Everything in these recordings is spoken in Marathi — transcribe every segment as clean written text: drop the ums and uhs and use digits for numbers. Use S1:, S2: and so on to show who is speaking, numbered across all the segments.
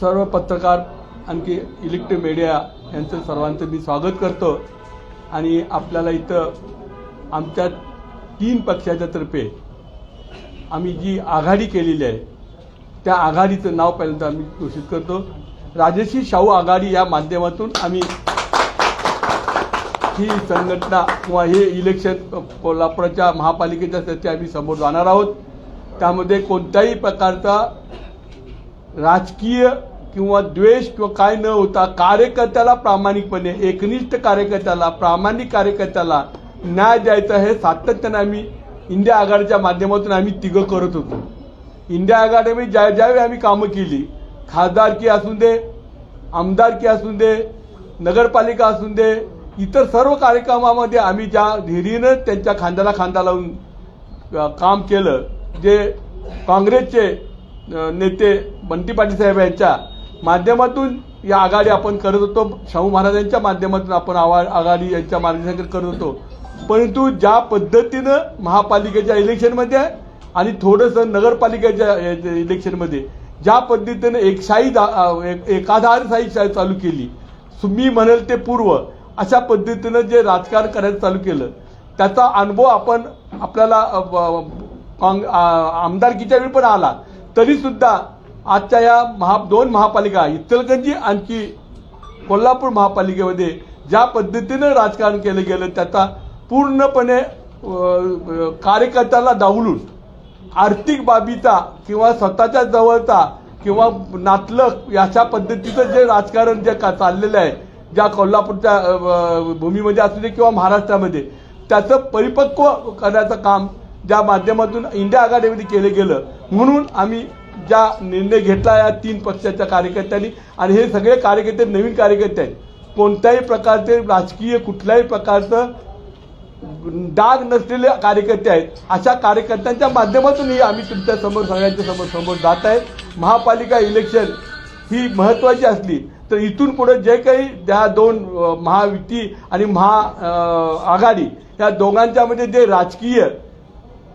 S1: सर्व पत्रकार आणखी इलेक्ट्रॉनिक मीडिया यांचं सर्वांचं मी स्वागत करतो आणि आपल्याला इथं आमच्या 3 पक्षाच्या तर्फे आम्ही जी आघाडी केलेली आहे त्या आघाडीचं नाव पहिल्यांदा आम्ही घोषित करतो. राजर्षी शाहू आघाडी या माध्यमातून आम्ही ही संघटना किंवा हे इलेक्शन कोल्हापूरच्या महापालिकेच्यासाठी आम्ही समोर जाणार आहोत. त्यामध्ये कोणत्याही प्रकारचा राजकीय किंवा द्वेष किंवा काय न होता कार्यकर्त्याला प्रामाणिकपणे एकनिष्ठ कार्यकर्त्याला प्रामाणिक कार्यकर्त्याला न्याय द्यायचा हे सातत्याने आम्ही इंडिया आघाडीच्या माध्यमातून आम्ही तिघं करत होतो. इंडिया आघाडीमध्ये ज्यावेळी आम्ही कामं केली, खासदारकी असून दे, आमदारकी असून दे, नगरपालिका असून दे, इतर सर्व कार्यक्रमामध्ये आम्ही ज्या धीरीनं त्यांच्या खांद्याला खांदा लावून काम केलं, जे काँग्रेसचे नेते बंटी पाटील साहेब यांच्या माध्यमातून या आघाडी आपण करत होतो, शाहू महाराजांच्या माध्यमातून आपण आघाडी यांच्या मार्गदर्शनाखाली करत होतो. परंतु ज्या पद्धतीनं महापालिकेच्या इलेक्शनमध्ये आणि थोडंसं नगरपालिकेच्या इलेक्शनमध्ये ज्या पद्धतीनं एकाधारशाही चालू केली, मी म्हणेल ते पूर्व अशा पद्धतीनं जे राजकारण करायचं चालू केलं त्याचा अनुभव आपल्याला आमदारकीच्या वेळी पण आला. तरी सुद्धा आजच्या या 2 महापालिका इचलकरंजी आणखी कोल्हापूर महापालिकेमध्ये ज्या पद्धतीनं राजकारण केलं गेलं त्याचा पूर्णपणे कार्यकर्त्याला डावलून आर्थिक बाबीचा किंवा स्वतःच्या जवळचा किंवा नातलग अशा पद्धतीचं जे राजकारण जे चाललेलं आहे, ज्या कोल्हापूरच्या भूमीमध्ये असू दे किंवा महाराष्ट्रामध्ये, त्याचं परिपक्व करण्याचं काम ज्या माध्यमातून इंडिया आघाडीमध्ये केलं गेलं. म्हणून आम्ही ज्या निर्णय घेतला या 3 पक्षाच्या कार्यकर्त्यांनी, आणि हे सगळे कार्यकर्ते नवीन कार्यकर्ते आहेत, कोणत्याही प्रकारचे राजकीय कुठल्याही प्रकारचं डाग नसलेले कार्यकर्ते आहेत. अशा कार्यकर्त्यांच्या माध्यमातूनही आम्ही तुमच्या समोर सगळ्यांच्या समोर जात आहे. महापालिका इलेक्शन ही महत्त्वाची असली तर इथून पुढे जे काही त्या 2 महायुती आणि महाआघाडी या दोघांच्यामध्ये जे राजकीय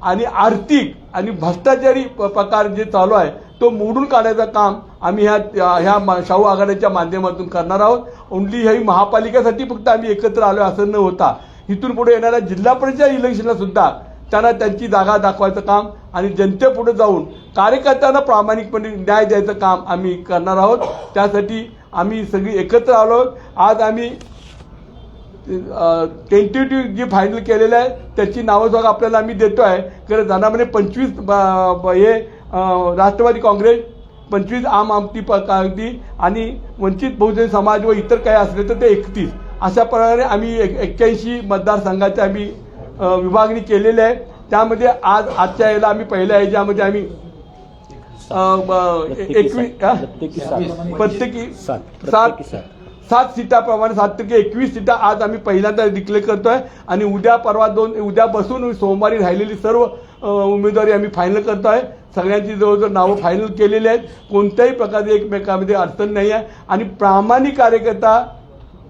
S1: आणि आर्थिक आणि भ्रष्टाचारी प्रकार जे चालू आहे तो मोडून काढायचं काम आम्ही ह्या शाहू आघाडीच्या माध्यमातून करणार आहोत. ओन्ली ही महापालिकेसाठी फक्त आम्ही एकत्र आलो असं न होता इथून पुढे येणाऱ्या जिल्हा परिषद इलेक्शनला सुद्धा त्यांना त्यांची जागा दाखवायचं काम आणि जनतेपुढे जाऊन कार्यकर्त्यांना प्रामाणिकपणे न्याय द्यायचं काम आम्ही करणार आहोत. त्यासाठी आम्ही सगळी एकत्र आलो आहोत. आज आम्ही टेंटेटिव्ह जी फायनल केलेलं आहे त्याची नावं आपल्याला आम्ही देतो आहे. कारण जनामध्ये 25 हे राष्ट्रवादी काँग्रेस, 25 आम आदमी पार्टी आणि वंचित बहुजन समाज व इतर काही असले तर ते 31 अशा प्रकारे आम्ही 81 मतदारसंघाची आम्ही विभागणी केलेली आहे. त्यामध्ये आजच्या याला आम्ही पहिल्या याच्यामध्ये आम्ही 7 सीटाप्रमाणे 7/21 सीटा आज आम्ही पहिल्यांदा डिक्लेअर करतोय आणि उद्या बसून सोमवारी राहिलेली सर्व उमेदवारी आम्ही फायनल करतोय. सगळ्यांची जवळजवळ नावं फायनल केलेली आहेत. कोणत्याही प्रकारे एकमेकांमध्ये अडचण नाही आहे आणि प्रामाणिक कार्यकर्ता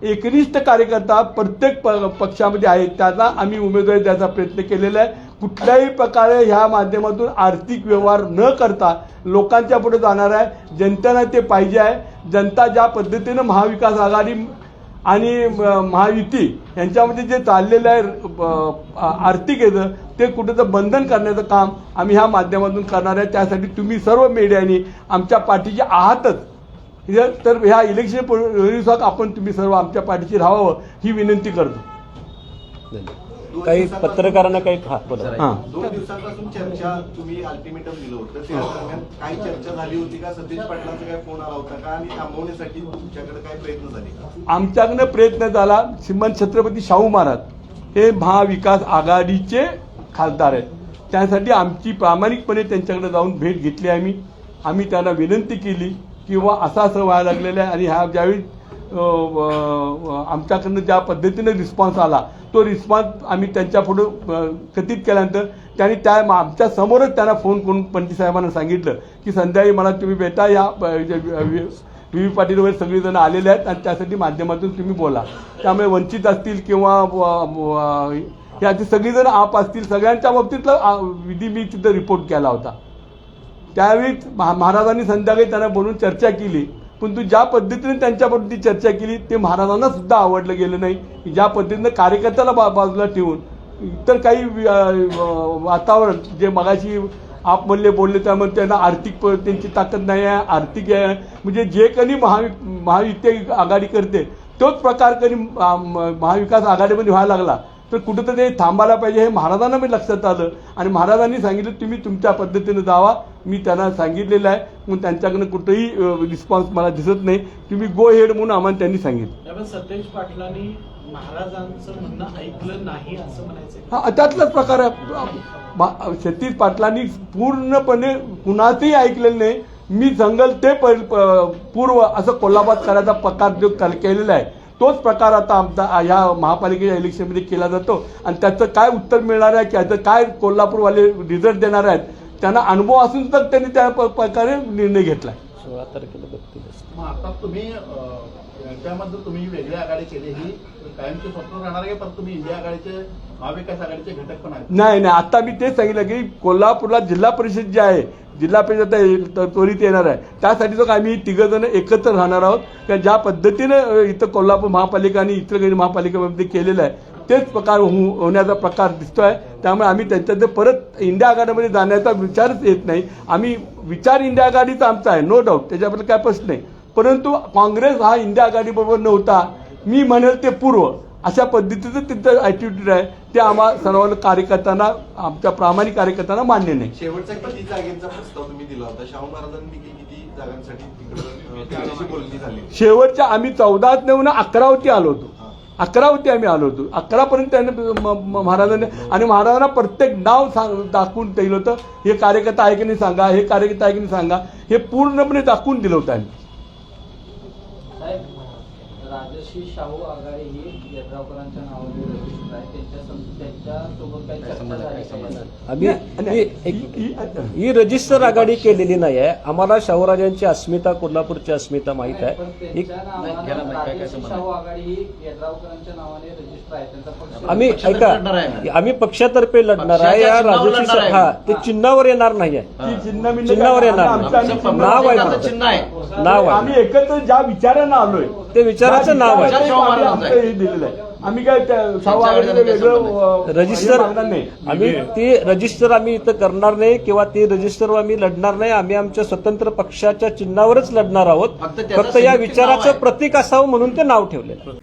S1: एकनिष्ठ कार्यकर्ता प्रत्येक पक्षामध्ये आहेत, त्यांना आम्ही उमेदवारी द्यायचा प्रयत्न केलेला आहे. कुठल्याही प्रकारे ह्या माध्यमातून आर्थिक व्यवहार न करता लोकांच्या पुढे जाणार आहे. जनतेला ते पाहिजे आहे. जनता ज्या पद्धतीनं महाविकास आघाडी आणि महायुती यांच्यामध्ये जे चाललेलं आहे आर्थिक याचं ते कुठेचं बंधन करण्याचं काम आम्ही ह्या माध्यमातून करणार आहे. त्यासाठी तुम्ही सर्व मीडियानी आमच्या पाठीचे आहातच. तर ह्या इलेक्शन परिसरात आपण तुम्ही सर्व आमच्या पाठीशी राहावं ही विनंती करतो.
S2: काही पत्रकारांना काही
S3: 2 दिवसांपासून चर्चा तुम्ही अल्टिमेटम दिलं होतं त्या दरम्यान काही चर्चा झाली होती का? सतीश पाटलांचा काय फोन आला होता का? आणि थांबवण्यासाठी तुमच्याकडे काय प्रयत्न झाले का?
S1: आमच्याकडनं प्रयत्न झाला. श्रीमंत छत्रपती शाहू महाराज हे महाविकास आघाडीचे खासदार आहेत. त्यासाठी आमची प्रामाणिकपणे त्यांच्याकडे जाऊन भेट घेतली. आम्ही त्यांना विनंती केली किंवा असं व्हायला लागलेलं आहे आणि ह्या ज्यावेळी आमच्याकडनं ज्या पद्धतीने रिस्पॉन्स आला तो रिस्पॉन्स आम्ही त्यांच्या पुढं कथित केल्यानंतर त्यांनी आमच्या समोरच त्यांना फोन करून पंडित साहेबांना सांगितलं की संध्याकाळी मला तुम्ही भेटा. या व्ही पाटील वगैरे सगळेजण आलेले आहेत आणि त्यासाठी माध्यमातून तुम्ही बोला. त्यामुळे वंचित असतील किंवा याची सगळीजण आप असतील सगळ्यांच्या बाबतीतला विधी मी तिथं रिपोर्ट केला होता. त्यावेळी महाराजांनी संध्याकाळी त्यांना बोलून चर्चा केली परंतु ज्या पद्धतीने त्यांच्याबरोबर ती चर्चा केली ते महाराजांना सुद्धा आवडलं गेलं नाही. ज्या पद्धतीने कार्यकर्त्याला बाजूला ठेवून इतर काही वातावरण जे मगाशी आप म्हणले बोलले त्यामुळे त्यांना आर्थिक त्यांची ताकद नाही आहे, आर्थिक आहे, म्हणजे जे काही महायुती आघाडी करते तोच प्रकार कधी महाविकास आघाडीमध्ये व्हायला लागला तर कुठंतरी ते थांबायला पाहिजे हे महाराजांना मी लक्षात आलं आणि महाराजांनी सांगितलं तुम्ही तुमच्या पद्धतीने जावा. मी त्यांना सांगितलेलं आहे, मग त्यांच्याकडनं कुठेही रिस्पॉन्स मला दिसत नाही, तुम्ही गो हेड म्हणून आम्हाला त्यांनी सांगितलं.
S4: त्यामुळे सतेज पाटलांनी महाराजांचं म्हणणं ऐकलं नाही असं म्हणायचं.
S1: हा त्यातलाच प्रकार आहे. सतीश पाटलांनी पूर्णपणे कुणाचंही ऐकलेलं नाही. मी सांगल ते पूर्व असं कोल्हापुरात करायचा प्रकार जो केलेला आहे तोच प्रकार आता आमचा ह्या महापालिकेच्या इलेक्शनमध्ये केला जातो आणि त्याचं काय उत्तर मिळणार आहे, त्याचं काय कोल्हापूरवाले रिझल्ट देणार आहेत त्यांना अनुभव असून सुद्धा त्यांनी त्या प्रकारे निर्णय घेतला.
S2: 16 तारखेला बघतील.
S5: मग आता तुम्ही त्यामध्ये तुम्ही वेगळी आघाडी केली ही कायमची स्वप्न राहणार आहे, पण तुम्ही इंडिया आघाडीचे महाविकास आघाडीचे घटक पण आहेत.
S1: नाही आता मी तेच सांगितलं की कोल्हापूरला जिल्हा परिषद जे आहे जिल्हा परिषद त्वरित येणार आहे त्यासाठी तर आम्ही तिघजण एकत्र राहणार आहोत. कारण ज्या पद्धतीनं इथं कोल्हापूर महापालिका आणि इतर काही महापालिकेमध्ये केलेलं आहे तेच प्रकार होण्याचा प्रकार दिसतोय. त्यामुळे आम्ही त्यांच्यात परत इंडिया आघाडीमध्ये जाण्याचा विचारच येत नाही. आम्ही विचार इंडिया आघाडीचा आमचा आहे नो डाऊट, त्याच्याबद्दल काय प्रश्न नाही, परंतु काँग्रेस हा इंडिया आघाडीबरोबर नव्हता मी म्हणेल ते पूर्व अशा पद्धतीचं त्यांचं ॲटिट्यूड आहे ते आम्हा सर्व कार्यकर्त्यांना आमच्या प्रामाणिक कार्यकर्त्यांना मान्य नाही.
S3: शेवटचा किती जागेचा प्रस्ताव तुम्ही दिला होता शाहू महाराजांनी किती जागांसाठी तिकडे बोलणी झाली?
S1: शेवटच्या आम्ही 14 नेऊन 11 आलो होतो. 11 आम्ही आलो होतो. 11पर्यंत त्याने महाराजांनी आणि महाराजांना प्रत्येक नाव दाखवून दिलं होतं. हे कार्यकर्ता आहे की नाही सांगा, हे कार्यकर्ता आहे की नाही सांगा, हे पूर्णपणे दाखवून दिलं होतं आम्ही.
S6: राजश्री शाहू आघाडी ही यड्रावकरांच्या नावाने रजिस्टर आहे, त्यांच्यासोबत काही चर्चा झाली.
S2: ही रजिस्टर आघाडी केलेली नाही आहे. आम्हाला शाहूराजांची अस्मिता कोल्हापूरची अस्मिता माहीत आहे.
S6: राजश्री शाहू आघाडी ही यड्रावकरांच्या नावाने रजिस्टर आहे, त्यांचा पक्ष
S2: आम्ही ऐका आम्ही पक्षातर्फे लढणार आहे. या राजश्री ते चिन्हावर येणार नाही आहे, चिन्हावर येणार नाव आहे फक्त. नाव आहे.
S1: आम्ही एकत्र ज्या विचारानं आलोय
S2: ते विचाराचं नाव आहे.
S1: दिलेलं आहे. आम्ही काय शाहू आघाडीला वेगळं
S2: रजिस्टर
S1: नाही.
S2: आम्ही ती रजिस्टर आम्ही इथं करणार नाही किंवा ती रजिस्टरवर आम्ही लढणार नाही. आम्ही आमच्या स्वतंत्र पक्षाच्या चिन्हावरच लढणार आहोत. फक्त या विचाराचं प्रतीक असावं म्हणून ते नाव ठेवलेलं.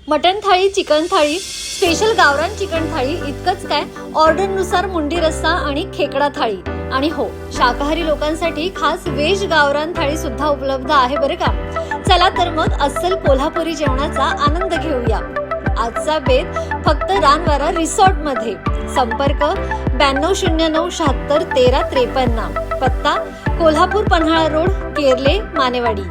S7: मटन थाळी, चिकन थाळी, स्पेशल गावरान चिकन थाळी इतकंच काय, ऑर्डरनुसार मुंडी रस्सा आणि खेकडा थाळी. आणि हो, शाकाहारी लोकांसाठी खास व्हेज गावरान थाळी सुद्धा उपलब्ध आहे बरं का. चला तर मग अस्सल कोल्हापुरी जेवणाचा आनंद घेऊया. आजचा बेत फक्त रानवारा रिसॉर्ट मध्ये. संपर्क 9209 76 13 53. पत्ता कोल्हापूर पन्हाळा रोड, केरले, मानेवाडी.